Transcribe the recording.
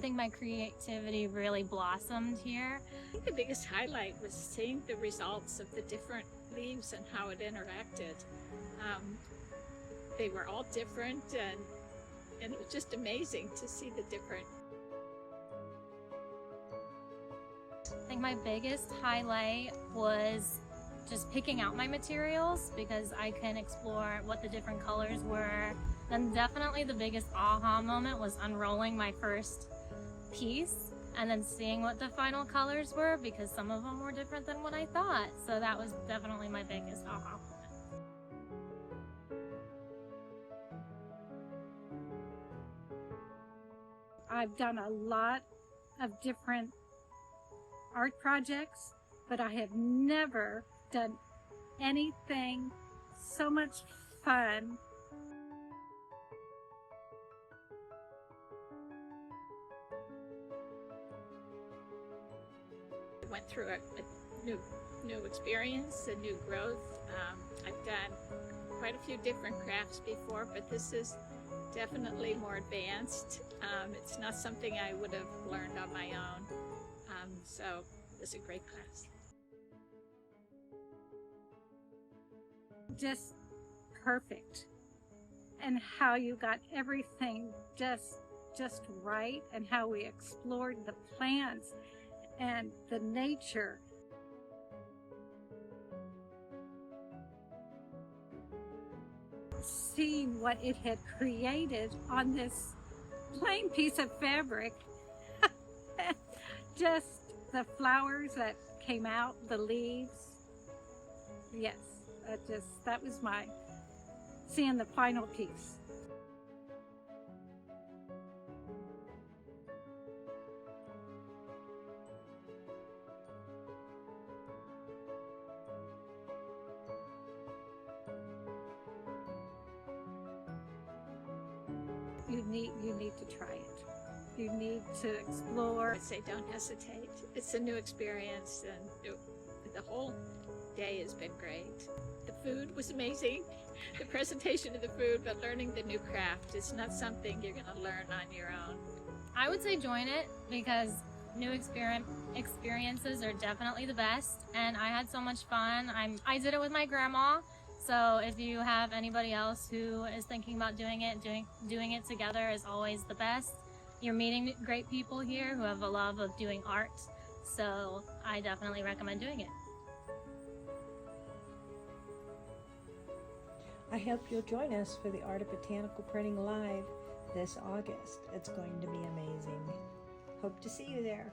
think my creativity really blossomed here. I think the biggest highlight was seeing the results of the different leaves and how it interacted. They were all different, and it was just amazing to see the different. I think my biggest highlight was just picking out my materials because I can explore what the different colors were. And definitely the biggest aha moment was unrolling my first piece and then seeing what the final colors were, because some of them were different than what I thought. So that was definitely my biggest aha moment. I've done a lot of different art projects, but I have never done anything so much fun. I went through a new experience, a new growth. I've done quite a few different crafts before, but this is definitely more advanced. It's not something I would have learned on my own. So it was a great class. Just perfect. And how you got everything just right, and how we explored the plants and the nature. Seeing what it had created on this plain piece of fabric. Just the flowers that came out, the leaves. Yes, that was my seeing the final piece. You need to try it. You need to explore. I would say don't hesitate. It's a new experience, and the whole day has been great. The food was amazing, the presentation of the food, but learning the new craft is not something you're going to learn on your own. I would say join it because new experiences are definitely the best, and I had so much fun. I did it with my grandma. So if you have anybody else who is thinking about doing it together is always the best. You're meeting great people here who have a love of doing art. So I definitely recommend doing it. I hope you'll join us for the Art of Botanical Printing Live this August. It's going to be amazing. Hope to see you there.